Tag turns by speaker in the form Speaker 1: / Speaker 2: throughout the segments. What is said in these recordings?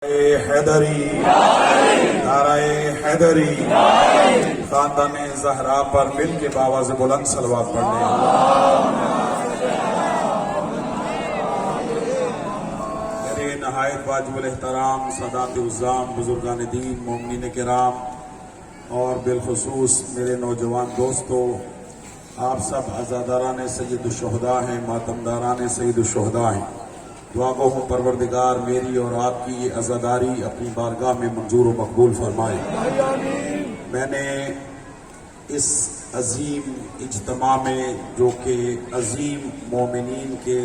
Speaker 1: حیدری نعرہ حیدری خاندان زہرا پر مل کے باواز بلند صلوات پڑھنے میرے نہایت واجب الاحترام سادات عظام بزرگان دین مومنین کرام اور بالخصوص میرے نوجوان دوستو، آپ سب عزاداران سید الشہداء ہیں، ماتمداران سید الشہداء ہیں۔ دعا گو ہوں پروردگار میری اور آپ کی یہ عزاداری اپنی بارگاہ میں منظور و مقبول فرمائے۔ میں نے اس عظیم اجتماع میں جو کہ عظیم مومنین کے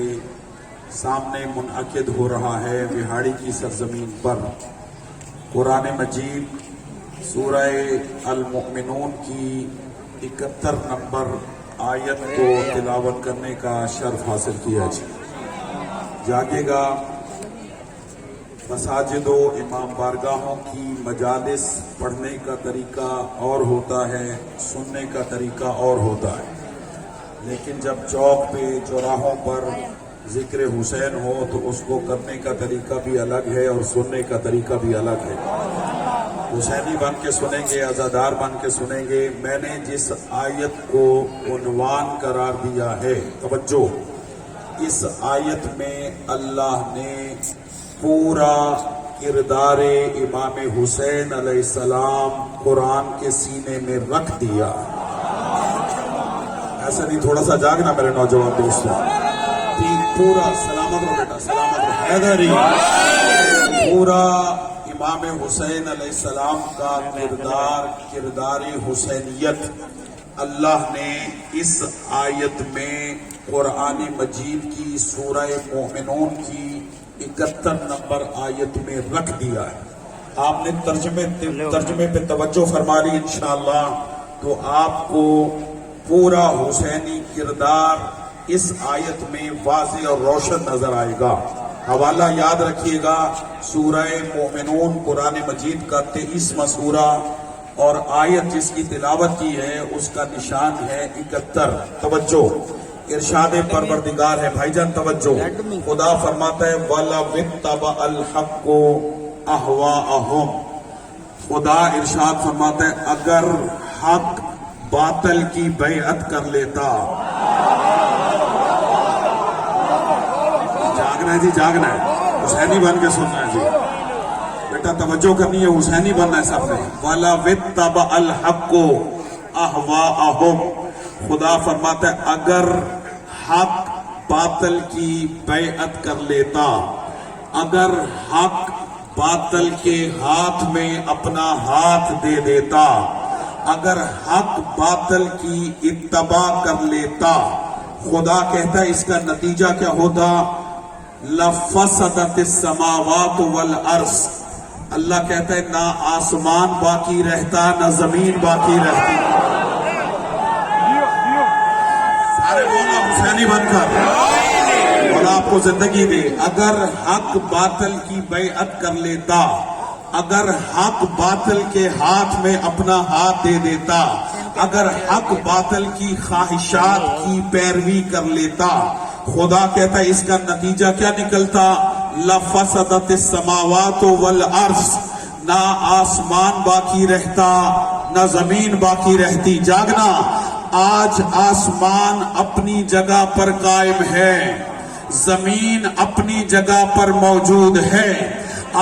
Speaker 1: سامنے منعقد ہو رہا ہے وہاڑی کی سرزمین پر، قرآن مجید سورہ المؤمنون کی 71 نمبر آیت کو تلاوت کرنے کا شرف حاصل کیا جاگے گا۔ مساجد و امام بارگاہوں کی مجالس پڑھنے کا طریقہ اور ہوتا ہے، سننے کا طریقہ اور ہوتا ہے، لیکن جب چوک پہ چوراہوں پر ذکر حسین ہو تو اس کو کرنے کا طریقہ بھی الگ ہے اور سننے کا طریقہ بھی الگ ہے۔ حسینی بن کے سنیں گے، عزادار بن کے سنیں گے۔ میں نے جس آیت کو عنوان قرار دیا ہے، توجہ، اس آیت میں اللہ نے پورا کردار امام حسین علیہ السلام قرآن کے سینے میں رکھ دیا۔ ایسا نہیں، تھوڑا سا جاگنا میرے نوجوان دوستوں، پورا سلامت رہو بیٹا، سلامت رہو حیدری، پورا امام حسین علیہ السلام کا کردار حسینیت اللہ نے اس آیت میں قرآن مجید کی سورہ مومنون کی 71 نمبر آیت میں رکھ دیا ہے۔ آپ نے ترجمے پہ توجہ فرما لی انشاءاللہ تو آپ کو پورا حسینی کردار اس آیت میں واضح اور روشن نظر آئے گا۔ حوالہ یاد رکھیے گا، سورہ مومنون قرآن مجید کا 23واں سورہ اور آیت جس کی تلاوت کی ہے اس کا نشان ہے 71۔ توجہ، ارشاد پروردگار ہے بھائی جان، توجہ، خدا فرماتا ہے وَلَوِ اتَّبَعَ الْحَقُّ أَهْوَاءَهُمْ۔ خدا ارشاد فرماتا ہے اگر حق باطل کی بیعت کر لیتا۔ جاگنا ہے جی، جاگنا ہے، حسینی بن کے سننا ہے جی بیٹا، توجہ کرنی ہے، حسینی بننا ہے سب نے۔ وَلَوِ اتَّبَعَ الْحَقُّ أَهْوَاءَهُمْ۔ خدا فرماتا ہے اگر حق باطل کی بیعت کر لیتا، اگر حق باطل کے ہاتھ میں اپنا ہاتھ دے دیتا، اگر حق باطل کی اتباع کر لیتا، خدا کہتا ہے اس کا نتیجہ کیا ہوتا؟ لَفَسَدَتِ السَّمَاوَاتُ وَالْأَرْضُ۔ اللہ کہتا ہے نہ آسمان باقی رہتا نہ زمین باقی رہتی۔ حسینی بن کر مولا آپ کو زندگی دے۔ اگر حق باطل کی بیعت کر لیتا، اگر حق باطل کے ہاتھ میں اپنا ہاتھ دے دیتا، اگر حق باطل کی خواہشات کی پیروی کر لیتا، خدا کہتا ہے اس کا نتیجہ کیا نکلتا؟ لَفَسَدَتِ السَّمَاوَاتُ وَالْأَرْضُ۔ نہ آسمان باقی رہتا نہ زمین باقی رہتی۔ جاگنا، آج آسمان اپنی جگہ پر قائم ہے، زمین اپنی جگہ پر موجود ہے۔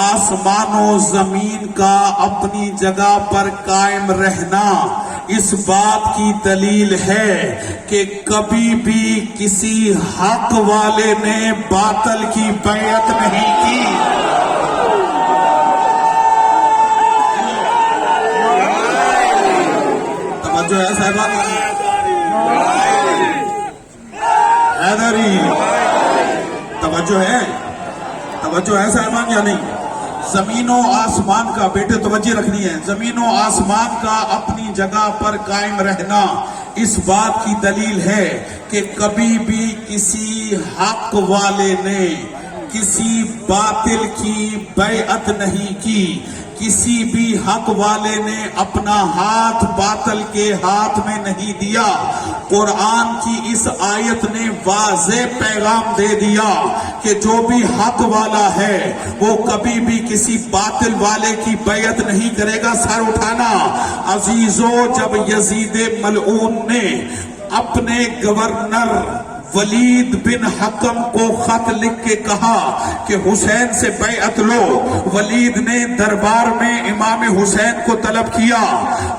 Speaker 1: آسمان و زمین کا اپنی جگہ پر قائم رہنا اس بات کی دلیل ہے کہ کبھی بھی کسی حق والے نے باطل کی بیعت نہیں کی۔ توجہ ہے صاحبہ، حیدری، توجہ ہے، توجہ ہے صاحبان یا نہیں؟ زمین و آسمان کا، بیٹے توجہ رکھنی ہے، زمین و آسمان کا اپنی جگہ پر قائم رہنا اس بات کی دلیل ہے کہ کبھی بھی کسی حق والے نے، کسی باطل کی بیعت نہیں کی، کسی بھی حق والے نے اپنا ہاتھ باطل کے ہاتھ میں نہیں دیا۔ قرآن کی اس آیت نے واضح پیغام دے دیا کہ جو بھی حق والا ہے وہ کبھی بھی کسی باطل والے کی بیعت نہیں کرے گا۔ سر اٹھانا عزیزو، جب یزید ملعون نے اپنے گورنر ولید بن حکم کو خط لکھ کے کہا کہ حسین سے بیعت لو، ولید نے دربار میں امام حسین کو طلب کیا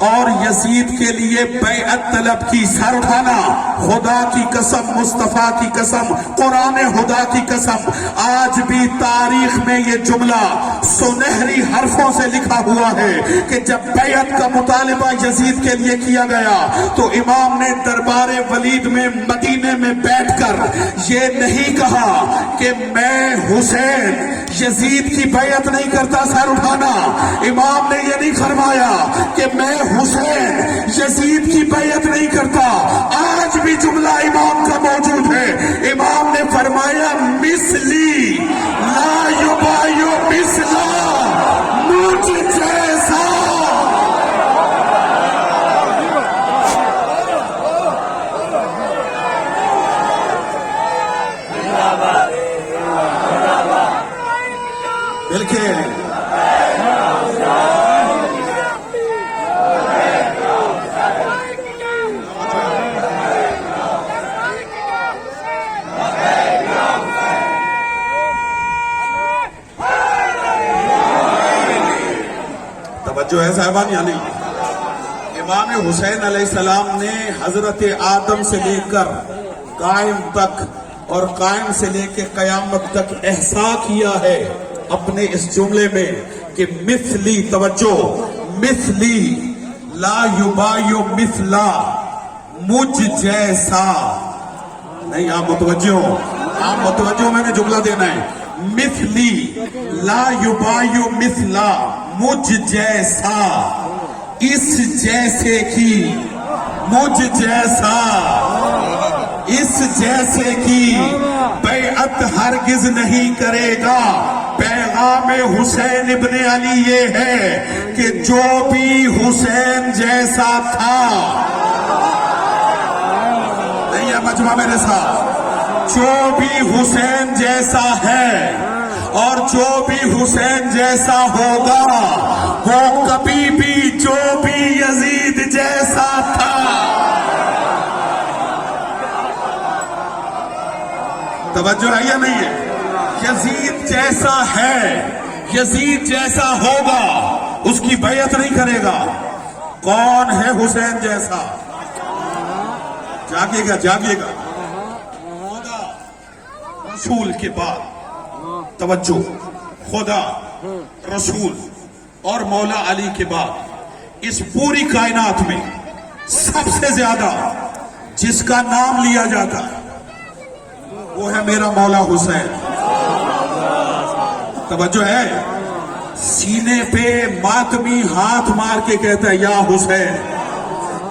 Speaker 1: اور یزید کے لیے بیعت طلب کی۔ سر اٹھانا، خدا کی قسم، مصطفیٰ کی قسم، قرآن خدا کی قسم، آج بھی تاریخ میں یہ جملہ سنہری حرفوں سے لکھا ہوا ہے کہ جب بیعت کا مطالبہ یزید کے لیے کیا گیا تو امام نے دربار ولید میں مدینے میں بیٹھ کر یہ نہیں کہا کہ میں حسین یزید کی بیعت نہیں کرتا۔ سر اٹھانا، امام نے یہ نہیں فرمایا کہ میں حسین یزید کی بیعت نہیں کرتا۔ آج بھی جملہ امام کا موجود ہے، امام نے فرمایا مثلی لا یبایع مثلا، مجھ جیسا۔ توجہ ہے صاحبان یا نہیں؟ امام حسین علیہ السلام نے حضرت آدم سے لے کر قائم تک اور قائم سے لے کے قیامت تک احساء کیا ہے اپنے اس جملے میں کہ مثلی، توجہ، مثلی لا یبایع مثلا، مجھ جیسا نہیں۔ آپ متوجہ، میں نے جملہ دینا ہے، مثلی لا یبایع مثلا، مجھ جیسا، اس جیسے کی، مجھ جیسا، اس جیسے کی بیعت ہرگز نہیں کرے گا۔ پیغام حسین ابن علی یہ ہے کہ جو بھی حسین جیسا تھا، نہیں ہے مجمع میرے ساتھ، جو بھی حسین جیسا ہے اور جو بھی حسین جیسا ہوگا وہ کبھی بھی جو بھی یزید جیسا تھا۔ توجہ ہے یا نہیں ہے؟ یزید جیسا ہے، یزید جیسا ہوگا، اس کی بیعت نہیں کرے گا۔ کون ہے حسین جیسا؟ جاگیے گا، جاگیے گا۔ خدا رسول کے بعد، توجہ، خدا رسول اور مولا علی کے بعد اس پوری کائنات میں سب سے زیادہ جس کا نام لیا جاتا ہے وہ ہے میرا مولا حسین۔ توجہ ہے؟ سینے پہ ماتمی ہاتھ مار کے کہتا ہے یا حسین۔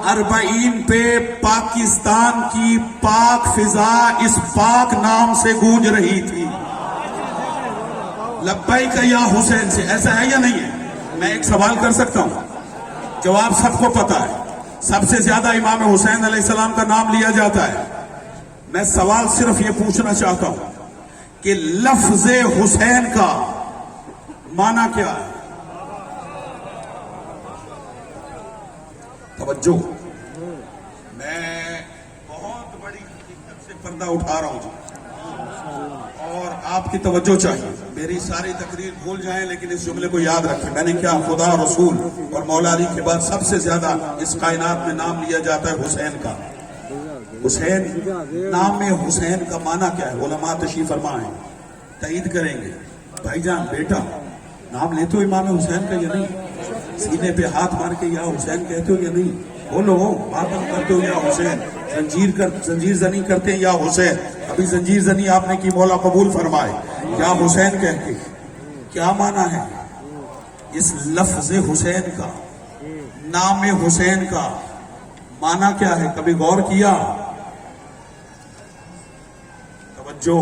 Speaker 1: 40 پہ پاکستان کی پاک فضا اس پاک نام سے گونج رہی تھی، لبیک یا حسین سے۔ ایسا ہے یا نہیں ہے؟ میں ایک سوال کر سکتا ہوں، جواب سب کو پتا ہے، سب سے زیادہ امام حسین علیہ السلام کا نام لیا جاتا ہے۔ میں سوال صرف یہ پوچھنا چاہتا ہوں کہ لفظ حسین کا معنی کیا ہے؟ توجہ، میں بہت بڑی حقیقت سے پردہ اٹھا رہا ہوں اور آپ کی توجہ چاہیے۔ میری ساری تقریر بھول جائیں لیکن اس جملے کو یاد رکھیں۔ میں نے کیا، خدا، رسول اور مولا علی کے بعد سب سے زیادہ اس کائنات میں نام لیا جاتا ہے حسین کا۔ حسین، نام میں حسین کا معنی کیا ہے؟ علماء تشریف فرما ہیں، تائید کریں گے۔ بھائی جان، بیٹا، نام لیتے ہو امام حسین کا یا نہیں؟ سینے پہ ہاتھ مار کے یا حسین کہتے ہو یا نہیں؟ بولو، ماتم کرتے ہو یا حسین؟ زنجیر زنی کرتے ہیں یا حسین؟ ابھی زنجیر زنی آپ نے کی، مولا قبول فرمائے۔ یا حسین کہتے، کیا معنی ہے اس لفظ حسین کا؟ نام حسین کا معنی کیا ہے؟ کبھی غور کیا؟ توجہ،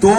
Speaker 1: 2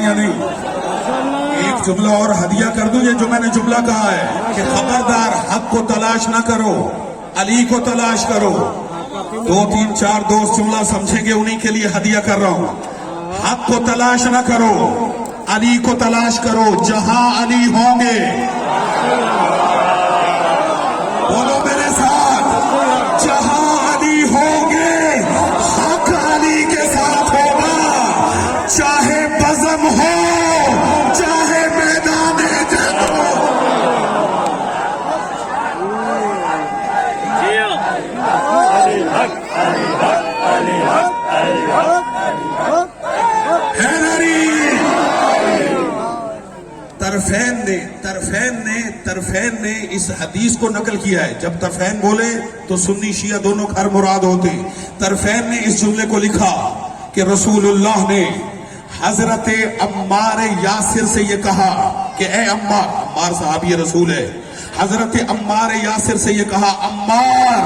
Speaker 1: صاحبان یا نہیں؟ ایک جملہ اور ہدیہ کر دوں، یہ جو میں نے جملہ کہا ہے کہ خبردار حق کو تلاش نہ کرو، علی کو تلاش کرو. 2 3 4 دوست جملہ سمجھیں گے، انہی کے لیے ہدیہ کر رہا ہوں. حق کو تلاش نہ کرو، علی کو تلاش کرو. جہاں علی ہوں گے، بولو میرے ساتھ، جہاں علی ہوں گے حق علی کے ساتھ ہوگا. چاہے بزم ہو چاہے میدان جنگ ہو. طرفین نے اس حدیث کو نقل کیا ہے. جب طرفین بولے تو سنی شیعہ دونوں گھر مراد ہوتے. طرفین نے اس جملے کو لکھا کہ رسول اللہ نے حضرت عمار یاسر سے یہ کہا کہ اے عمار، عمار صحابی رسول ہے، حضرت عمار یاسر سے یہ کہا، عمار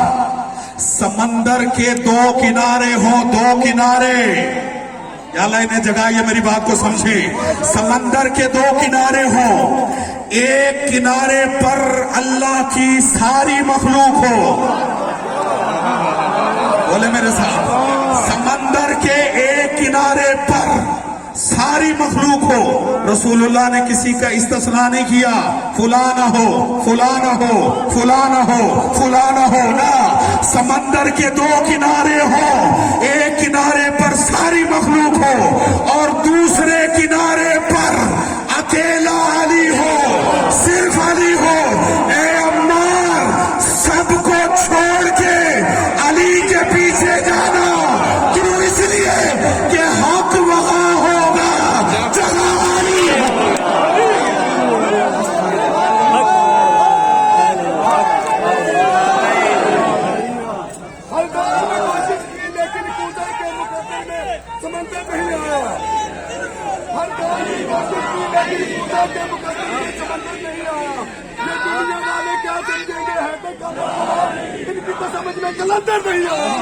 Speaker 1: سمندر کے 2 کنارے ہوں، 2 کنارے. یا اللہ انہیں جگہ یہ میری بات کو سمجھے. سمندر کے 2 کنارے ہوں، ایک کنارے پر اللہ کی ساری مخلوق ہو. بولے میرے ساتھ، سمندر کے ایک کنارے پر ساری مخلوق ہو. رسول اللہ نے کسی کا استثناء نہیں کیا، فلاں نہ ہو، فلاں نہ ہو، فلاں نہ ہو، فلاں نہ ہو. نہ، سمندر کے 2 کنارے ہوں، ایک کنارے پر ساری مخلوق ہو اور دوسرے کنارے پر اکیلا علی ہو، صرف علی ہو. اے عمار، سب کو چھوڑ کے علی کے پیچھے جانا. کیوں؟ اس لیے کہ حق وہاں ہوگا جہاں علی ہو.
Speaker 2: لیکن پوجا کے مقابلے میں سمندر نہیں آیا. ہر گاؤں کی کوشش کی لیکن پوجا کے مقابلے میں سمندر نہیں آیا. یہ دنیا والے کیا سمجھیں گے؟ ہے تو ان کی تو سمجھ میں کلندر نہیں آیا.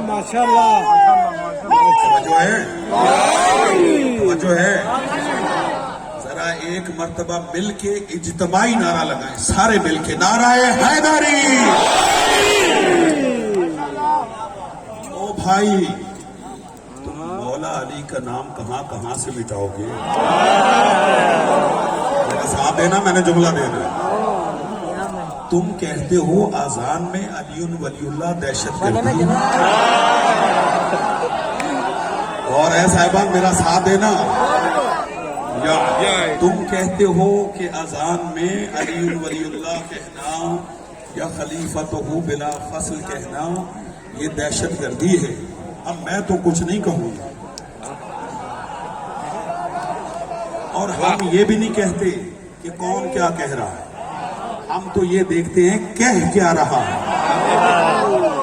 Speaker 2: ماشاء اللہ
Speaker 1: جو ہے ذرا ایک مرتبہ مل کے اجتماعی نعرہ لگائیں، سارے مل کے، نعرہ حیدری. او بھائی، تم مولا علی کا نام کہاں کہاں سے مٹاؤ گے؟ میرا ساتھ دینا، میں نے جملہ دینا. تم کہتے ہو آذان میں علی ولی اللہ دہشت گردی، اور اے صاحبان میرا ساتھ دینا. یا تم کہتے ہو کہ اذان میں علی ولی اللہ کہنا یا خلیفۃ بلا فصل کہنا یہ دہشت گردی ہے. اب میں تو کچھ نہیں کہوں گا، اور ہم یہ بھی نہیں کہتے کہ کون کیا کہہ رہا ہے. ہم تو یہ دیکھتے ہیں کہہ کیا رہا ہے،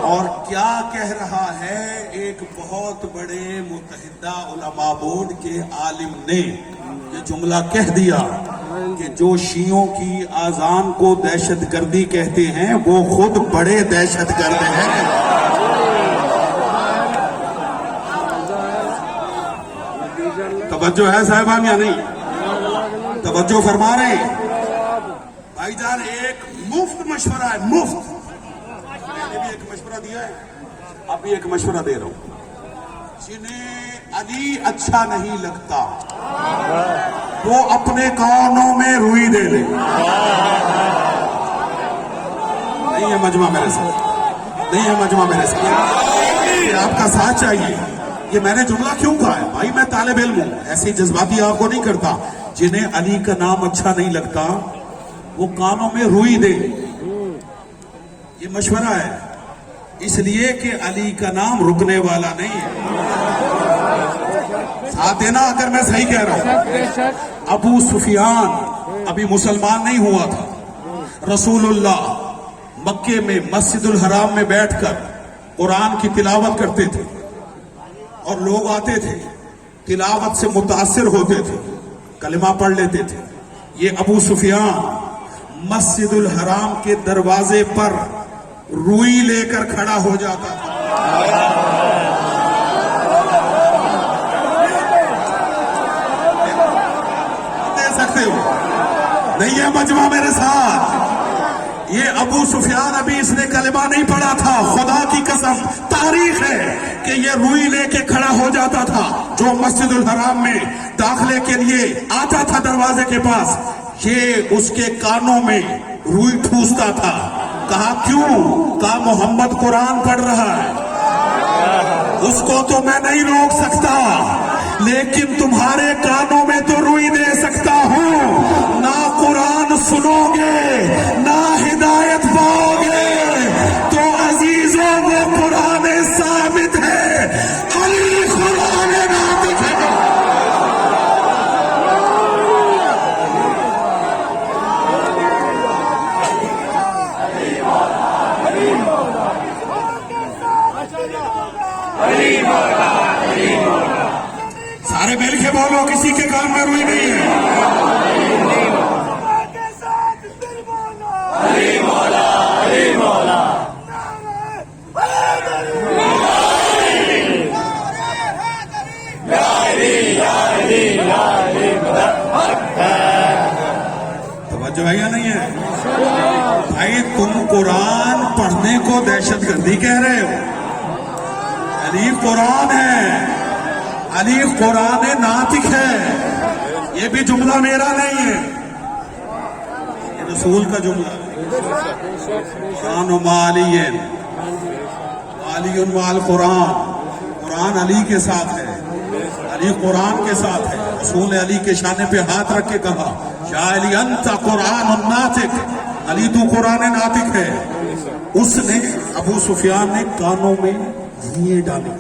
Speaker 1: اور کیا کہہ رہا ہے. ایک بہت بڑے متحدہ علماء بورڈ کے عالم نے یہ جملہ کہہ دیا کہ جو شیعوں کی آذان کو دہشت گردی کہتے ہیں وہ خود بڑے دہشت گرد ہیں. توجہ ہے صاحبان یا نہیں؟ توجہ فرما رہے ہیں بھائی جان. ایک مفت مشورہ ہے، مفت. میں نے بھی ایک مشورہ دیا ہے، اب بھی ایک مشورہ دے رہا ہوں. جنہیں علی اچھا نہیں لگتا وہ اپنے کانوں میں روئی دے لے. نہیں ہے مجمع میرے ساتھ، نہیں ہے مجمع میرے ساتھ. آپ کا ساتھ چاہیے. یہ میں نے جملہ کیوں کہا ہے بھائی؟ میں طالب علم ہوں، ایسی جذباتی آپ کو نہیں کرتا. جنہیں علی کا نام اچھا نہیں لگتا وہ کانوں میں روئی دے. یہ مشورہ ہے، اس لیے کہ علی کا نام رکنے والا نہیں ہے. ساتھ دینا اگر میں صحیح کہہ رہا ہوں. ابو سفیان ابھی مسلمان نہیں ہوا تھا. رسول اللہ مکے میں مسجد الحرام میں بیٹھ کر قرآن کی تلاوت کرتے تھے اور لوگ آتے تھے، تلاوت سے متاثر ہوتے تھے، کلمہ پڑھ لیتے تھے. یہ ابو سفیان مسجد الحرام کے دروازے پر روئی لے کر کھڑا ہو جاتا تھا. چاہتے ہو؟ نہیں ہے مجمع میرے ساتھ؟ یہ ابو سفیان ابھی اس نے کلمہ نہیں پڑھا تھا، خدا کی قسم تاریخ ہے کہ یہ روئی لے کے کھڑا ہو جاتا تھا، جو مسجد الحرام میں داخلے کے لیے آتا تھا دروازے کے پاس، یہ اس کے کانوں میں روئی ٹھوستا تھا۔ کہا کیوں؟ کہا محمد قرآن پڑھ رہا ہے، اس کو تو میں نہیں روک سکتا، لیکن تمہارے کانوں میں تو روئی دے سکتا ہوں۔ نہ قرآن سنو گے نہ ہدایت پاؤ گے، تو عزیزوں وہ قرآن ثابت ہے، علی قرآن ناطق ہے۔ سارے مل کے بولو، کسی کے کان میں روئی نہیں ہے۔ توجہ ہے یا نہیں ہے؟ بھائی تم قرآن پڑھنے کو دہشت گردی کہہ رہے ہو؟ علی قرآن ہے، علی قرآن ناطق ہے۔ یہ بھی جملہ میرا نہیں ہے، یہ رسول کا جملہ ہے۔ قرآن و علی علی مال قرآن، قرآن علی کے ساتھ ہے، علی قرآن کے ساتھ ہے۔ رسول نے علی کے شانے پہ ہاتھ رکھ کے کہا یا علی انت قرآن ناطق، علی تو قرآن ناطق ہے۔ اس نے ابو سفیان نے کانوں میں دھوئیں ڈالی۔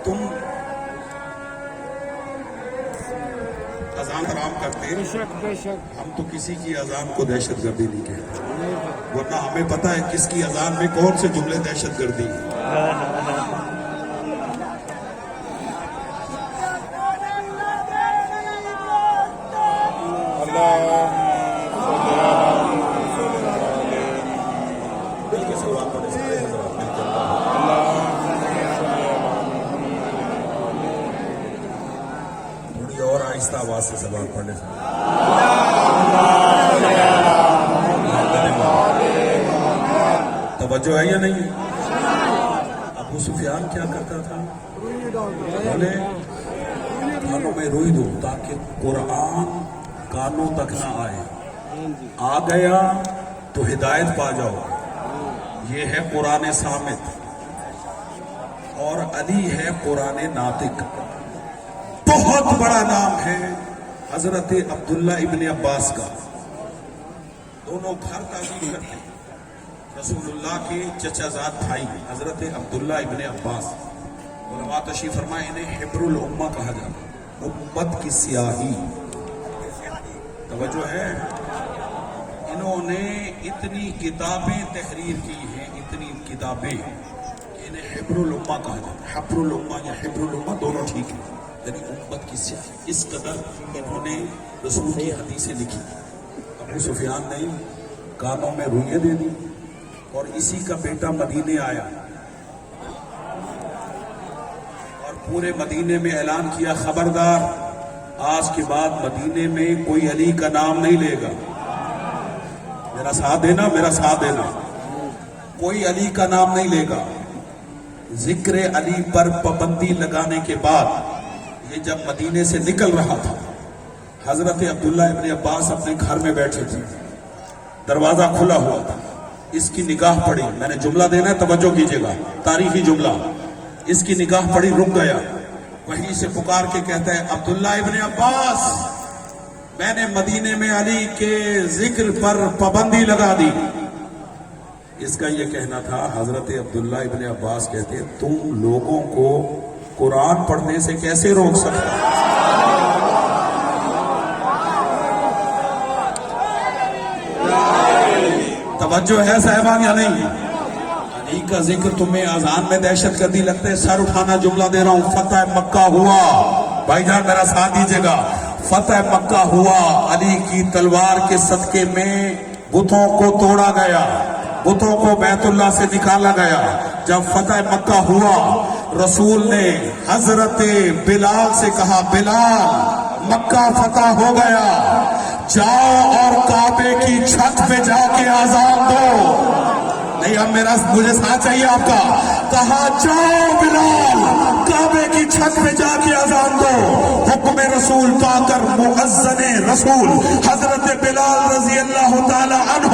Speaker 1: تم اذان حرام کرتے، ہم تو کسی کی اذان کو دہشت گردی نہیں کہتے، ورنہ ہمیں پتا ہے کس کی اذان میں کون سے جملے دہشت گردی ہیں۔ آہستہ آواز سے سوال پڑھنے سے توجہ ہے یا نہیں؟ ابو سفیان کیا کرتا تھا؟ بولے کانوں میں روئی دو تاکہ قرآن کانوں تک نہ آئے، آ گیا تو ہدایت پا جاؤ۔ یہ ہے قرآن صامت، اور علی ہے قرآن ناطق۔ بہت بڑا نام ہے حضرت عبداللہ ابن عباس کا، دونوں گھر تعظیم کرتے ہیں۔ رسول اللہ کے چچا زاد بھائی حضرت عبداللہ ابن عباس، علماء تشریف فرمائے انہیں حبر الامہ کہا جاتا ہے، امت کی سیاہی۔ توجہ ہے، انہوں نے اتنی کتابیں تحریر کی ہیں، اتنی کتابیں کہ انہیں حبر الامہ کہا جاتا ہے۔ حبر الامہ یا حبر الامہ دونوں ٹھیک ہیں، یعنی امت کی سیاہی۔ اس قدر انہوں نے رسول کی حدیثیں لکھی۔ ابو سفیان نے کانوں میں روئیں دے دی، اور اسی کا بیٹا مدینے آیا اور پورے مدینے میں اعلان کیا خبردار، آج کے بعد مدینے میں کوئی علی کا نام نہیں لے گا۔ میرا ساتھ دینا، میرا ساتھ دینا، کوئی علی کا نام نہیں لے گا۔ ذکر علی پر پابندی لگانے کے بعد یہ جب مدینے سے نکل رہا تھا، حضرت عبداللہ ابن عباس اپنے گھر میں بیٹھے تھے، دروازہ کھلا ہوا تھا، اس کی نگاہ پڑی، میں نے جملہ دینا ہے توجہ کیجئے گا، تاریخی جملہ، اس کی نگاہ پڑی، رک گیا، وہیں سے پکار کے کہتا ہے عبداللہ ابن عباس، میں نے مدینے میں علی کے ذکر پر پابندی لگا دی۔ اس کا یہ کہنا تھا، حضرت عبداللہ ابن عباس کہتے ہیں تم لوگوں کو قرآن پڑھنے سے کیسے روک سکتا؟ توجہ ہے صاحبان یا نہیں؟ علی کا ذکر تمہیں اذان میں دہشت گردی لگتا ہے؟ سر اٹھانا، جملہ دے رہا ہوں، فتح مکہ ہوا، بھائی جان میرا ساتھ دیجیے گا، فتح مکہ ہوا، علی کی تلوار کے صدقے میں بتوں کو توڑا گیا، بتوں کو بیت اللہ سے نکالا گیا۔ جب فتح مکہ ہوا رسول نے حضرت بلال سے کہا بلال مکہ فتح ہو گیا، جاؤ اور کعبے کی چھت پہ جا کے اذان دو۔ نہیں اب مجھے ساتھ چاہیے آپ کا۔ کہا جاؤ بلال کعبے کی چھت پہ جا کے اذان دو۔ حکم رسول پا کر مؤذن رسول حضرت بلال رضی اللہ تعالی عنہ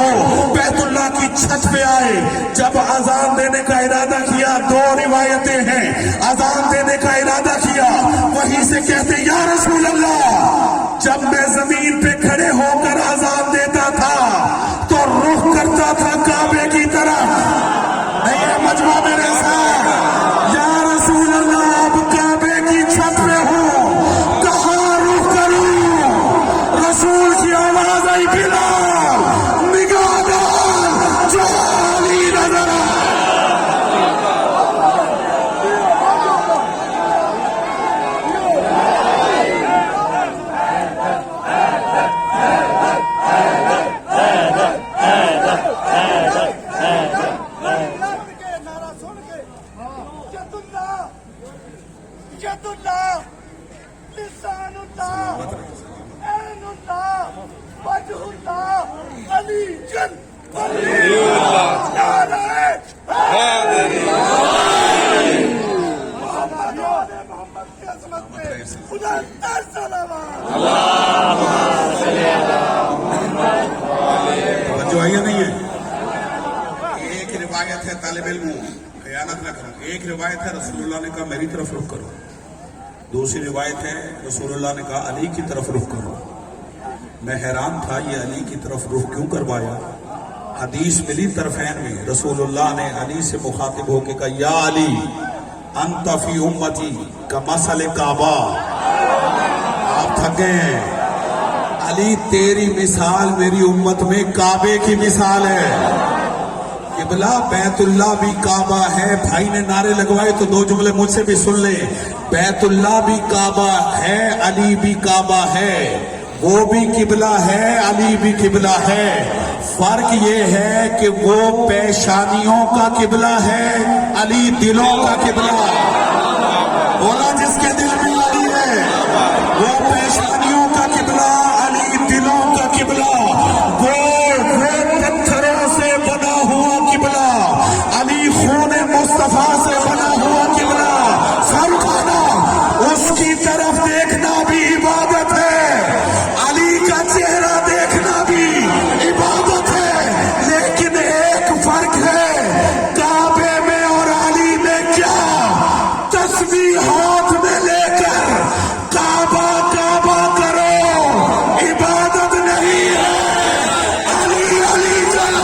Speaker 1: بیت اللہ کی چھت پہ آئے۔ جب اذان دینے کا ارادہ کیا، دو روایتیں ہیں، اذان دینے کا ارادہ کیا، وہیں سے کہتے یا رسول اللہ جب میں زمین پہ کھڑے ہو کر اذان دیتا تھا تو رخ کرتا تھا کعبے کی طرف۔ نہیں ہے مجمع میرے ساتھ، یا رسول اللہ اب کعبے کی چھت پہ ہوں، کہاں رخ کروں؟ رسول کی آواز آئی بلال نگاہ ڈال جو علی نظر آئے۔ جو ہے نہیں ہے، ایک روایت ہے طالب علم خیانت نہ کرو، ایک روایت ہے رسول اللہ نے کہا میری طرف رخ کرو، دوسری روایت ہے رسول اللہ نے کہا علی کی طرف رخ کرو۔ میں حیران تھا یہ علی کی طرف رخ کیوں کروایا؟ حدیث ملی طرفین میں، رسول اللہ نے علی سے مخاطب ہو کے کہا یا علی انت فی امتی کمثل کعبہ۔ آپ تھک گئے ہیں، علی تیری مثال میری امت میں کعبے کی مثال ہے۔ قبلہ بیت اللہ بھی کعبہ ہے، بھائی نے نعرے لگوائے تو دو جملے مجھ سے بھی سن لیں، بیت اللہ بھی کعبہ ہے، علی بھی کعبہ ہے، وہ بھی قبلہ ہے، علی بھی قبلہ ہے۔ فرق یہ ہے کہ وہ پیشانیوں کا قبلہ ہے، علی دلوں کا قبلہ۔ بولا جس کے دل میں علی ہے، وہ پیشانیوں کا قبلہ، علی دلوں کا قبلہ۔ وہ پتھروں سے بنا ہوا قبلہ، علی خون مصطفیٰ سے بنا ہوا قبلہ۔ فرقانہ اس کی طرف دیکھنا بھی عبادت ہے، علی کا چہرہ دیکھنا بھی عبادت ہے، لیکن ایک فرق ہے کعبے میں اور علی میں کیا؟ تسبیح ہاتھ میں لے کر کعبہ کعبہ کرو، عبادت نہیں ہے، علی علی چلو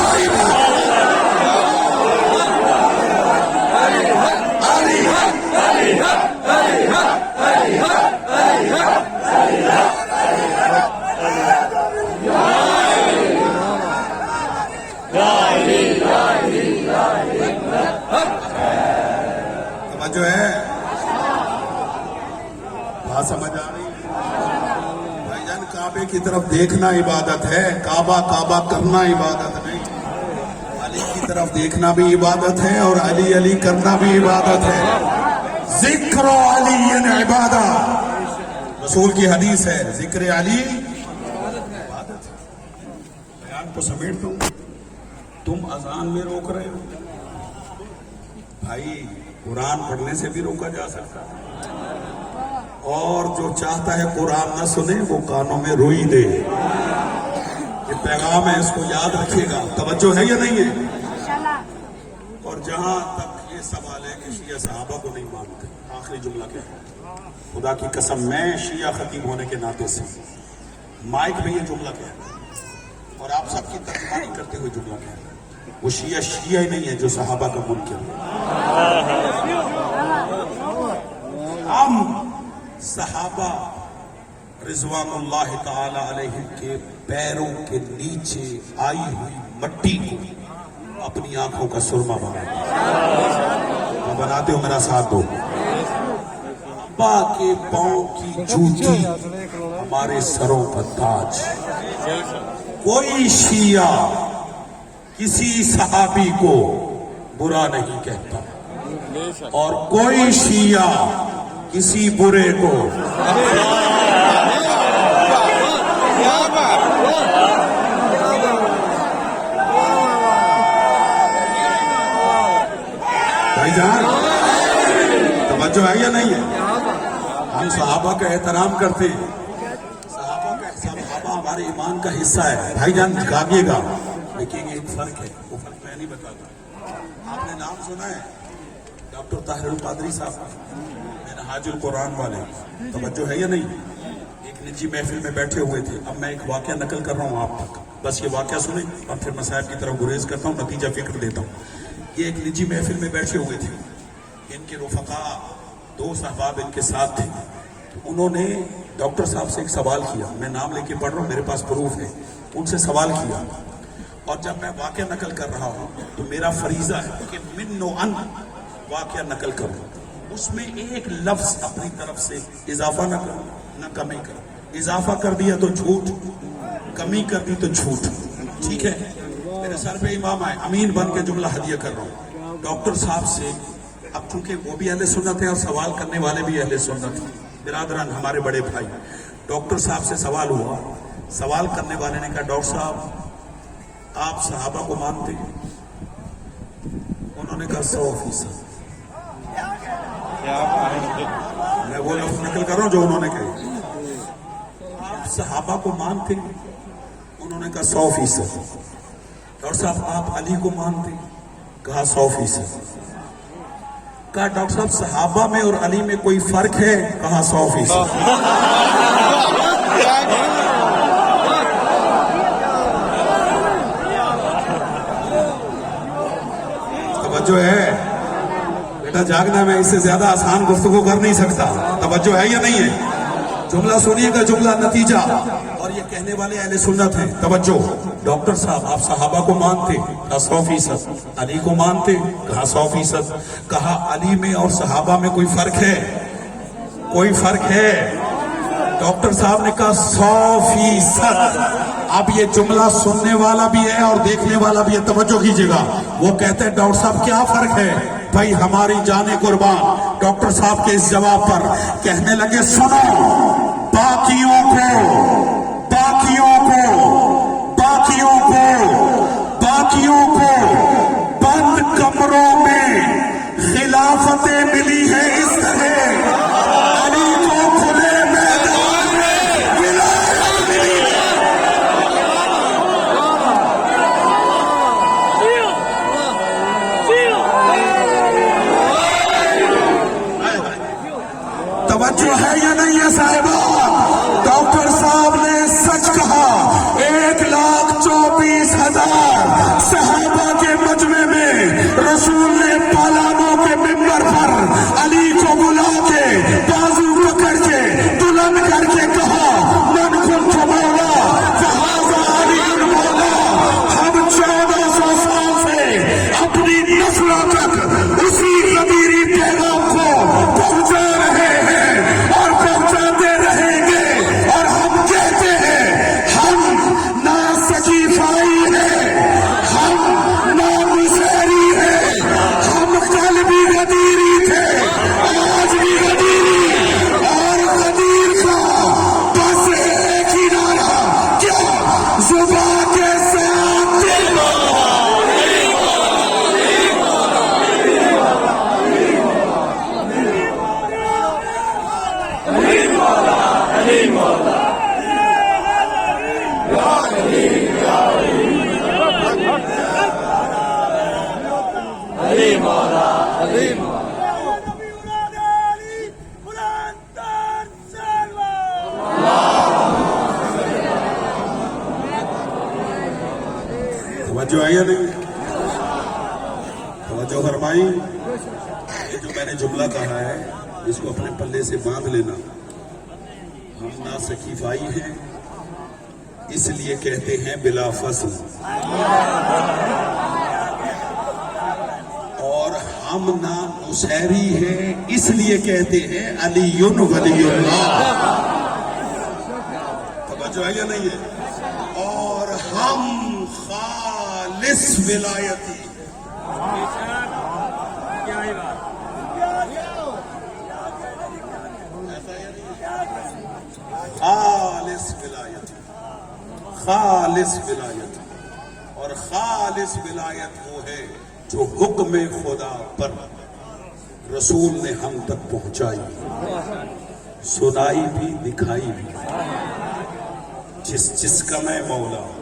Speaker 1: جو ہے بات سمجھ آ رہی ہے بھائی جان؟ کعبے کی طرف دیکھنا عبادت ہے، کعبہ کعبہ کرنا عبادت نہیں۔ علی کی طرف دیکھنا بھی عبادت ہے اور علی علی کرنا بھی عبادت ہے۔ ذکر علی عبادت، رسول کی حدیث ہے، ذکر علی عبادت ہے۔ بیان کو سمیٹتا ہوں، تم اذان میں روک رہے ہو بھائی، قرآن پڑھنے سے بھی روکا جا سکتا ہے، اور جو چاہتا ہے قرآن نہ سنے وہ کانوں میں روئی دے۔ یہ پیغام ہے، اس کو یاد رکھیے گا۔ توجہ ہے یا نہیں ہے؟ اور جہاں تک یہ سوال ہے کہ شیعہ صحابہ کو نہیں مانتے، آخری جملہ کیا ہے؟ خدا کی قسم میں شیعہ خطیب ہونے کے ناطے سے مائک میں یہ جملہ کیا ہے اور آپ سب کی ترجمانی کرتے ہوئے جملہ کیا ہے؟ وہ شیعہ ہی نہیں ہے جو صحابہ کا منکر ہے۔ ہم صحابہ رضوان اللہ تعالی علیہ کے پیروں کے نیچے آئی ہوئی مٹی کو اپنی آنکھوں کا سرما بناتے ہو، میرا ساتھ دو۔ ابا کے پاؤں کی جوتی ہمارے سروں کا تاج۔ کوئی شیعہ کسی صحابی کو برا نہیں کہتا، اور کوئی شیعہ کسی برے کو بھائی جان توجہ ہے یا نہیں ہے؟ ہم صحابہ کا احترام کرتے ہیں، صحابہ ہمارے ایمان کا حصہ ہے بھائی جان، جاگیے گا، لیکن ایک فرق ہے، وہ فرق میں نہیں بتاتا۔ آپ نے نام سنا ہے ڈاکٹر طاہر القادری صاحب، منہاج القرآن والے، توجہ ہے یا نہیں؟ ایک نجی محفل میں بیٹھے ہوئے تھے، اب میں ایک واقعہ نقل کر رہا ہوں آپ تک، بس یہ واقعہ سنیں اور پھر مسائل کی طرف گریز کرتا ہوں، نتیجہ فکر دیتا ہوں۔ یہ ایک نجی محفل میں بیٹھے ہوئے تھے، ان کے رفقا دو صحباب ان کے ساتھ تھے، انہوں نے ڈاکٹر صاحب سے ایک سوال کیا، میں نام لے کے پڑھ رہا ہوں، میرے پاس پروف ہے، ان سے سوال کیا، اور جب میں واقعہ نقل کر رہا ہوں تو میرا فریضہ ہے کہ من و ان واقعہ نقل کروں، اس میں ایک لفظ اپنی طرف سے اضافہ نہ کروں نہ کمی کروں، اضافہ کر دیا تو جھوٹ، کمی کر دی تو جھوٹ، ٹھیک ہے؟ میرے سر پہ امام آئے، امین بن کے جملہ ہدیہ کر رہا ہوں ڈاکٹر صاحب سے، اب چونکہ وہ بھی اہل سنت ہیں اور سوال کرنے والے بھی اہل سنت ہیں، برادران ہمارے بڑے بھائی، ڈاکٹر صاحب سے سوال ہوا، سوال کرنے والے نے کہا ڈاکٹر صاحب آپ صحابہ کو مانتے ہیں؟ انہوں نے کہا 100%۔ میں وہ لفظ نقل کر رہا ہوں جو انہوں نے کہے، آپ صحابہ کو مانتے ہیں؟ انہوں نے کہا 100%۔ ڈاکٹر صاحب آپ علی کو مانتے ہیں؟ کہا 100%۔ کہا ڈاکٹر صاحب صحابہ میں اور علی میں کوئی فرق ہے؟ کہا 100%۔ توجہ ہے بیٹا، جاگنا میں اس سے زیادہ آسان گفتگو کر نہیں سکتا، توجہ ہے یا نہیں ہے؟ جملہ سنیے گا، جملہ نتیجہ، اور یہ کہنے والے اہل سنت ہیں، توجہ۔ ڈاکٹر صاحب آپ صحابہ کو مانتے؟ کہا 100%۔ علی کو مانتے؟ کہا 100%۔ کہا علی میں اور صحابہ میں کوئی فرق ہے؟ کوئی فرق ہے؟ ڈاکٹر صاحب نے کہا 100%۔ اب یہ جملہ سننے والا بھی ہے اور دیکھنے والا بھی ہے، توجہ کیجیے گا، وہ کہتے ہیں ڈاکٹر صاحب کیا فرق ہے؟ بھائی ہماری جانیں قربان ڈاکٹر صاحب کے اس جواب پر کہنے لگے سنو، باقیوں کو بند کمروں میں خلافتیں ملی ہے، اس طرح علی کو کھلے میدان میں ولایت ملی ہے۔ توجہ ہے یا نہیں ہے صاحبہ؟ ڈاکٹر صاحب نے سچ کہا، 1,24,000 صحابہ کے مجمع میں رسول نے پالانوں کے ممبر پر علی کو بلا کے بازو پکڑ کے دلہن کر کے کہا من کنت مولا فہذا علی مولا۔ ہم 1400 سال سے اپنی نسلوں تک اسی غدیری پیغام کو پہنچا رہے ہیں اور پہنچاتے رہیں گے، اور ہم کہتے ہیں ہم نہ سکیفائی ہے، ہم نہ مشہری ہے، ہم کل بھی غدیری تھے، آج بھی غدیری، اور غدیر کا بس ایک ہی نعرہ، کیا زبان کے ساتھ دل توجہ ہے یا نہیں؟ توجہ فرمائی، یہ جو میں نے جملہ کہا ہے اس کو اپنے پلے سے باندھ لینا، ہم نہ سکیفائی ہیں اس لیے کہتے ہیں بلا فصل، اور ہم نہ مسہری ہیں اس لیے کہتے ہیں علی ولی اللہ۔ توجہ ہے یا نہیں ہے؟ اور ہم خالص ولایتی، خالص ولایت، خالص ولایت، اور خالص ولایت وہ ہے جو حکم خدا پر رسول نے ہم تک پہنچائی، سنائی بھی دکھائی بھی، جس کا میں مولا ہوں۔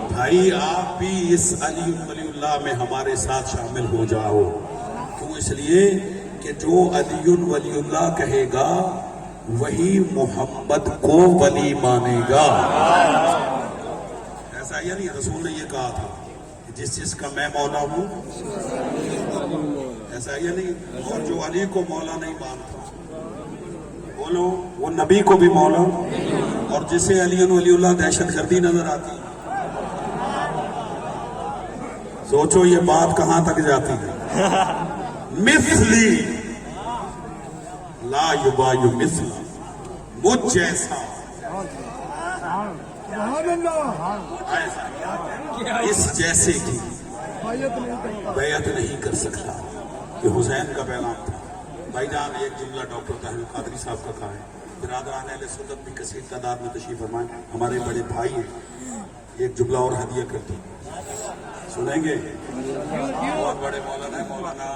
Speaker 1: بھائی آپ بھی اس علی ولی اللہ میں ہمارے ساتھ شامل ہو جاؤ، کیوں؟ اس لیے کہ جو علی ولی اللہ کہے گا وہی محمد کو ولی مانے گا۔ ایسا یا نہیں؟ رسول نے یہ کہا تھا کہ جس کا میں مولا ہوں، ایسا یا نہیں؟ اور جو علی کو مولا نہیں مانتا، بولو وہ نبی کو بھی مولا، اور جسے علی ولی اللہ دہشت گردی نظر آتی، سوچو یہ بات کہاں تک جاتی ہے۔ مثلی لا یبایو مثلی، مجھ جیسا
Speaker 2: سبحان اللہ،
Speaker 1: اس جیسے کی
Speaker 2: بیعت نہیں کرتا۔
Speaker 1: بیعت نہیں کر سکتا۔ یہ حسین کا پیغام تھا۔ بھائی جان ایک جملہ ڈاکٹر طاہر قادری صاحب کا کہا ہے، برادران اہل سنت بھی کثیر تعداد میں تشریف فرمائیں، ہمارے بڑے بھائی ہیں، ایک جملہ اور ہدیہ کرتے ہیں، سنیں گے؟ بہت بڑے مولانا ہے، مولانا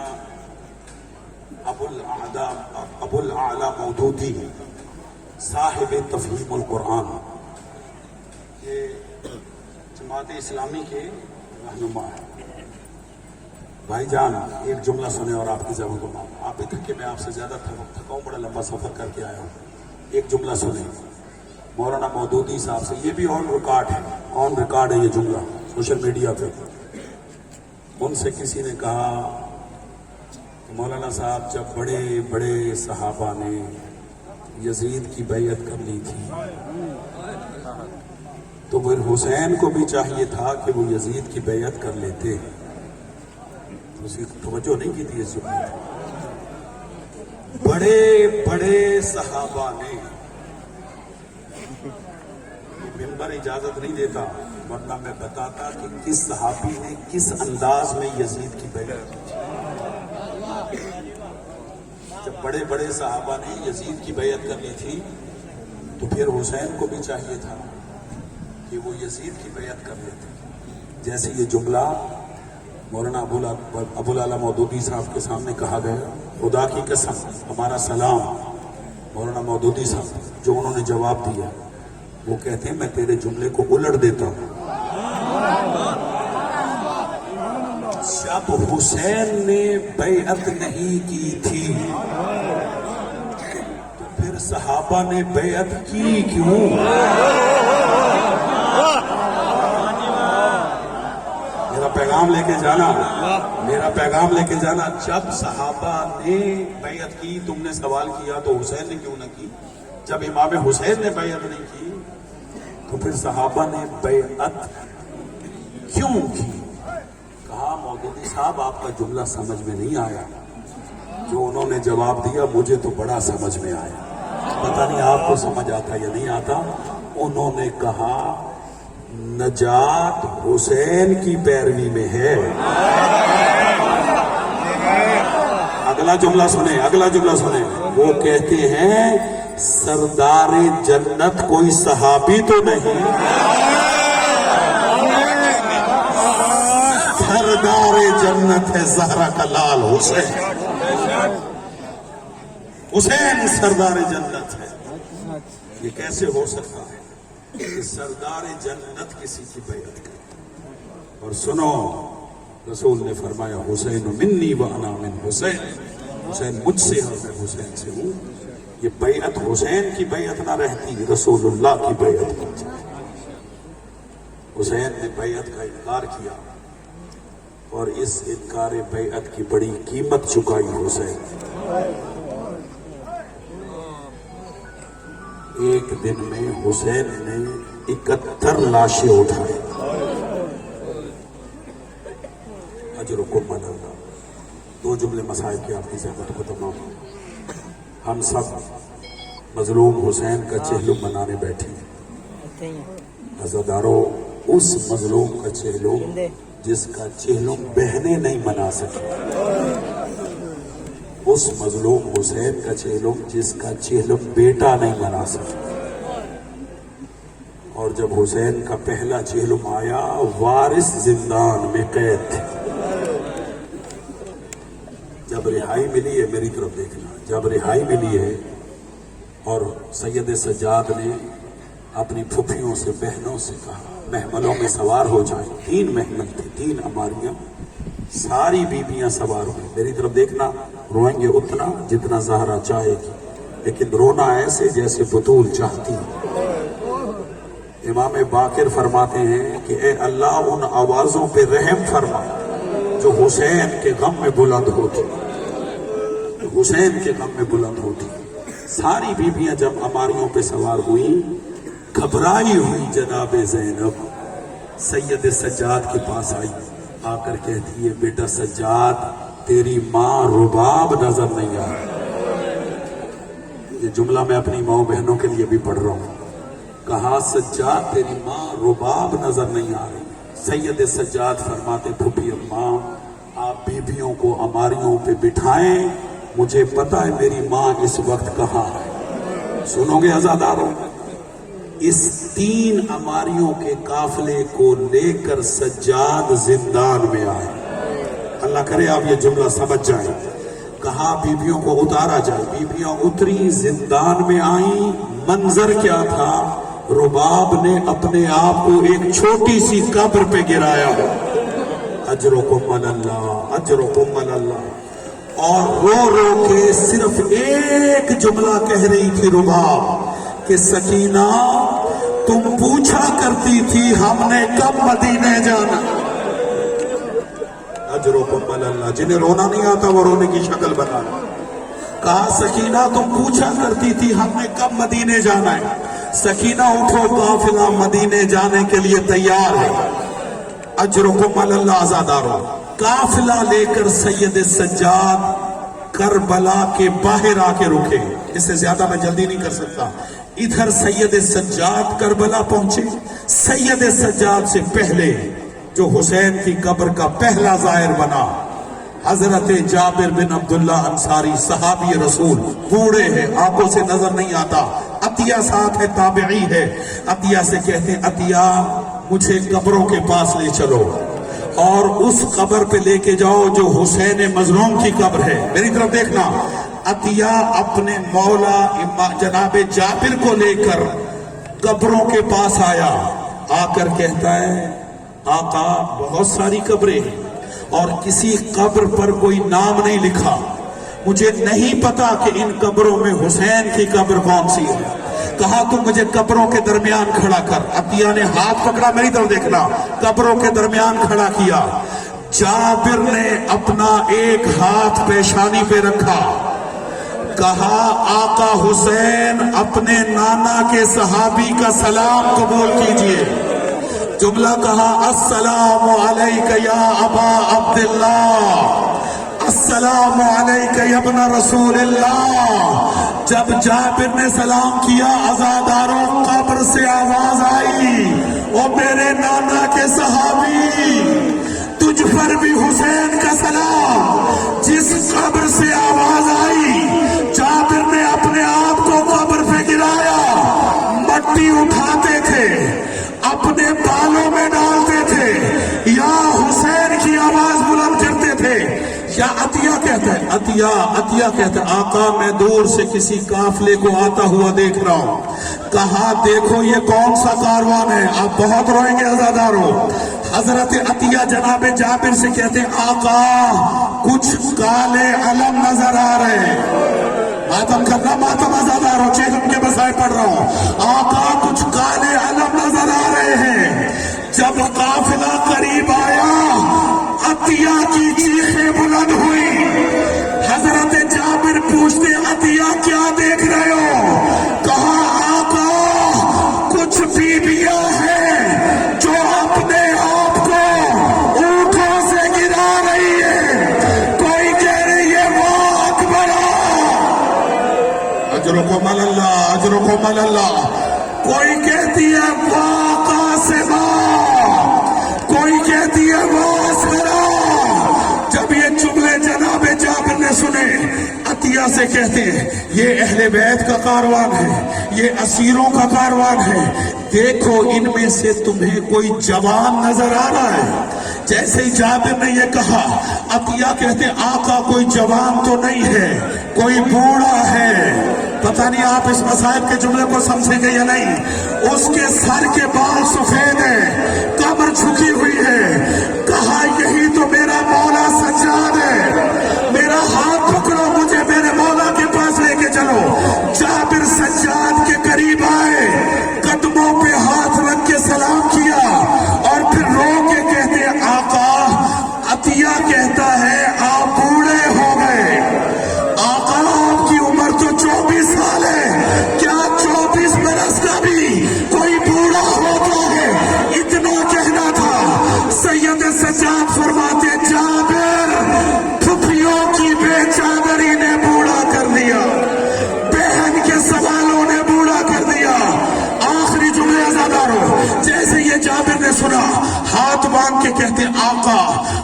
Speaker 1: ابو الاعلی مودودی صاحب تفہیم القرآن، یہ جماعت اسلامی کے رہنما ہے۔ بھائی جان ایک جملہ سنیں اور آپ کی ضرور کو مان، آپ بھی تھکے، میں آپ سے زیادہ تھکاؤں، بڑا لمبا سفر کر کے آیا ہوں۔ ایک جملہ سنیں مولانا مودودی صاحب سے، یہ بھی آن ریکارڈ ہے، آن ریکارڈ ہے یہ جملہ سوشل میڈیا پہ۔ ان سے کسی نے کہا کہ مولانا صاحب جب بڑے بڑے صحابہ نے یزید کی بیعت کر لی تھی تو پھر حسین کو بھی چاہیے تھا کہ وہ یزید کی بیعت کر لیتے، اسی توجہ نہیں کی تھی اس جملے میں۔ بڑے بڑے صحابہ نے، ممبر اجازت نہیں دیتا ورنہ میں بتاتا کہ کس صحابی نے کس انداز میں یزید کی بیعت کی تھی۔ جب بڑے بڑے صحابہ نے یزید کی بیعت کر لی تھی تو پھر حسین کو بھی چاہیے تھا کہ وہ یزید کی بیعت کر لیتے، جیسے یہ جملہ مولانا ابو الاعلی مودودی صاحب کے سامنے کہا گیا۔ خدا کی قسم ہمارا سلام مولانا مودودی صاحب، جو انہوں نے جواب دیا، وہ کہتے ہیں میں تیرے جملے کو الٹ دیتا ہوں۔ جب حسین نے بیعت نہیں کی تھی تو پھر صحابہ نے بیعت کی کیوں؟ میرا پیغام لے کے جانا، میرا پیغام لے کے جانا۔ جب صحابہ نے بیعت کی، تم نے سوال کیا تو حسین نے کیوں نہ کی؟ جب امام حسین نے بیعت نہیں کی تو پھر صحابہ نے بیعت کیوں کی؟ کہا مودودی صاحب آپ کا جملہ سمجھ میں نہیں آیا، جو انہوں نے جواب دیا مجھے تو بڑا سمجھ میں آیا، پتہ نہیں آپ کو سمجھ آتا یا نہیں آتا۔ انہوں نے کہا نجات حسین کی پیروی میں ہے۔ اگلا جملہ سنیں، اگلا جملہ سنیں، وہ کہتے ہیں سردار جنت کوئی صحابی تو نہیں، سردار جنت ہے زہرا کا لال حسین، حسین سردار جنت ہے۔ یہ کیسے ہو سکتا ہے کہ سردار جنت کسی کی بیعت کرے؟ اور سنو، رسول نے فرمایا حسین منی وانا من حسین، حسین مجھ سے اور میں حسین سے ہوں۔ یہ بیعت حسین کی بیعت نہ رہتی، رسول اللہ کی بیعت بن جاتی۔ حسین نے بیعت کا انکار کیا اور اس انکار بیعت کی بڑی قیمت چکائی حسین۔ ایک دن میں حسین نے 71 لاشیں اٹھائی۔ اجرکم علی اللہ۔ دو جملے مسائل کی آپ کی زحمت کو تمام۔ ہم سب مظلوم حسین کا چہلم منانے بیٹھے ہیں۔ عزاداروں، اس مظلوم کا چہلم جس کا چہلم بہنیں نہیں منا سکیں، اس مظلوم حسین کا چہلم جس کا چہلم بیٹا نہیں بنا سکتا. اور جب حسین کا پہلا چہلم آیا وارث زندان میں قید تھے. جب رہائی ملی ہے، میری طرف دیکھنا، جب رہائی ملی ہے اور سید سجاد نے اپنی پھوپھیوں سے بہنوں سے کہا محملوں میں سوار ہو جائیں. 3 محمل تھے، 3 ہماریاں، ساری بیبیاں سوار ہوئیں. میری طرف دیکھنا، روئیں گے اتنا جتنا زہرا چاہے گی، لیکن رونا ایسے جیسے بطول چاہتی ہے. امام باقر فرماتے ہیں کہ اے اللہ ان آوازوں پہ رحم فرما جو حسین کے غم میں بلند ہوتی، حسین کے غم میں بلند ہوتی. ساری بیبیاں جب ہماریوں پہ سوار ہوئیں، گھبرائی ہوئی جناب زینب سید سجاد کے پاس آئی، آ کر کہتی ہے بیٹا سجاد تیری ماں رباب نظر نہیں آ رہی. یہ جملہ میں اپنی ماں بہنوں کے لیے بھی پڑھ رہا ہوں. کہا سجاد تیری ماں رباب نظر نہیں آ رہی. سید سجاد فرماتے پھوپھی اماں آپ بیبیوں کو اماریوں پہ بٹھائیں، مجھے پتا ہے میری ماں اس وقت کہاں ہے. سنو گے عزاداروں، اس 3 اماریوں کے قافلے کو لے کر سجاد زندان میں آئے. اللہ کرے آپ یہ جملہ سمجھ جائیں. کہا بیبیوں کو اتارا جائے. بیبیاں اتری، زندان میں آئیں. منظر کیا تھا؟ رباب نے اپنے آپ کو ایک چھوٹی سی قبر پہ گرایا. اجرکم اللہ، اجرکم اللہ. اور رو رو کے صرف ایک جملہ کہہ رہی تھی رباب کہ سکینہ تم پوچھا کرتی تھی ہم نے کب مدینے جانا. اجرکم اللہ. جنہیں رونا نہیں آتا وہ رونے کی شکل بنا. کہا سکینہ تم پوچھا کرتی تھی ہم نے کب مدینے جانا ہے. سکینہ اٹھو قافلہ مدینے جانے کے لیے تیار ہے. اجرکم اللہ. آزادارو قافلہ لے کر سید سجاد کربلا کے باہر آ کے رکے. اس سے زیادہ میں جلدی نہیں کر سکتا. ادھر سید سجاد کربلا پہنچے. سید سجاد سے پہلے جو حسین کی قبر کا پہلا زائر بنا حضرت جابر بن عبداللہ انصاری صحابی رسول، بوڑھے ہیں، آنکھوں سے نظر نہیں آتا. عطیہ ساتھ ہے، تابعی ہے. عطیہ سے کہتے ہیں عطیہ مجھے قبروں کے پاس لے چلو اور اس قبر پہ لے کے جاؤ جو حسین مظلوم کی قبر ہے. میری طرف دیکھنا. عطیہ اپنے مولا جناب جابر کو لے کر قبروں کے پاس آیا. آ کر کہتا ہے آقا بہت ساری قبریں ہیں اور کسی قبر پر کوئی نام نہیں لکھا، مجھے نہیں پتا کہ ان قبروں میں حسین کی قبر کون سی ہے. کہا تم مجھے قبروں کے درمیان کھڑا کر. عطیہ نے ہاتھ پکڑا، میری طرف دیکھنا، قبروں کے درمیان کھڑا کیا. جابر نے اپنا ایک ہاتھ پیشانی پہ رکھا. کہا آقا حسین اپنے نانا کے صحابی کا سلام قبول کیجئے. جملہ کہا السلام علیک یا ابا عبداللہ، السلام علیک یا ابن رسول اللہ. جب جابر نے سلام کیا عزاداروں قبر سے آواز آئی او میرے نانا کے صحابی تجھ پر بھی حسین کا سلام. جس قبر سے آواز آئی جابر نے اپنے آپ کو قبر پہ گرایا. مٹی اٹھاتے تھے اپنے بالوں میں ڈالتے تھے، یا حسین کی آواز بلند کرتے تھے. یا عطیہ کہتا ہے، عطیہ کہتا ہے آقا میں دور سے کسی قافلے کو آتا ہوا دیکھ رہا ہوں. کہا دیکھو یہ کون سا کاروان ہے. آپ بہت روئیں گے عزاداروں. حضرت عطیہ جناب جابر سے کہتے ہیں آقا کچھ کالے علم نظر آ رہے ہیں. ماتم کرنا، ماتم عزاداروں، چہلم کے مسائل پڑھ رہا ہوں. آقا کچھ کالے علم نظر آ رہے ہیں. جب قافلہ قریب آیا عطیہ کی چیخیں بلند ہوئی. حضرت جابر پوچھتے عطیہ کیا دیکھ رہے ہو؟ کہا آقا کچھ بیویاں ہیں جو اپنے آپ کو اونٹوں سے گرا رہی ہے. کوئی کہہ رہی ہے وہ اکبر. اجرکم اللہ، اجرکم اللہ. کوئی کہتی ہے وہ قاسمہ، کوئی کہتی ہے وہ اسرا. جب یہ جملے جناب جابر نے سنے
Speaker 3: عطیہ سے کہتے ہیں یہ اہل بیت کا کاروان ہے، یہ اسیروں کا کاروان ہے، دیکھو ان میں سے تمہیں کوئی جوان نظر آ رہا ہے؟ جیسے ہی جابر نے یہ کہا، عطیہ کہتے ہیں آقا کوئی جوان تو نہیں ہے، کوئی بوڑھا ہے۔ پتہ نہیں آپ اس مصائب کے جملے کو سمجھیں گے یا نہیں۔ اس کے سر کے بال سفید ہیں، کمر جھکی ہوئی ہے، کہا یہی تو میرا مولا سجاد ہے، میرا ہاتھ پکڑو، مجھے میرے مولا کے پاس لے کے چلو۔ جابر سجاد کے قریب آئے، قدموں پہ ہاتھ رکھ کے سلام کیا اور پھر رو کے کہتے ہیں آقا، عطیہ کہتا ہے آپ بوڑھے ہو گئے، آقا آپ کی عمر تو 24 سال ہے، کیا 24 برس کا بھی کوئی بوڑھا ہوتا ہے؟ اتنا کہنا تھا۔ سید سجاد فرماتے جابر پھپھیوں کی بے چادری نے بوڑھا کر دیا، بہن کے سوالوں نے بوڑھا کر دیا۔ آخری جملے عزادارو، جیسے یہ جابر نے سنا، ہاتھ باندھ کے کہتے آقا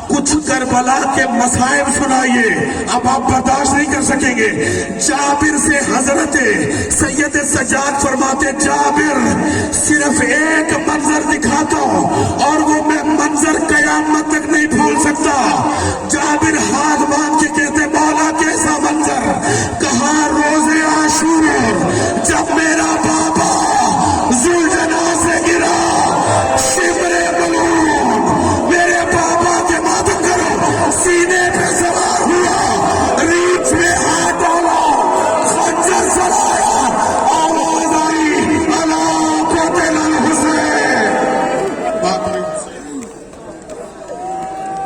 Speaker 3: کچھ کربلا کے مصائب سنائیے، اب آپ برداشت نہیں کر سکیں گے۔ جابر سے حضرت سید سجاد فرماتے جابر صرف ایک منظر دکھاتا ہوں اور وہ میں منظر قیامت تک نہیں بھول سکتا۔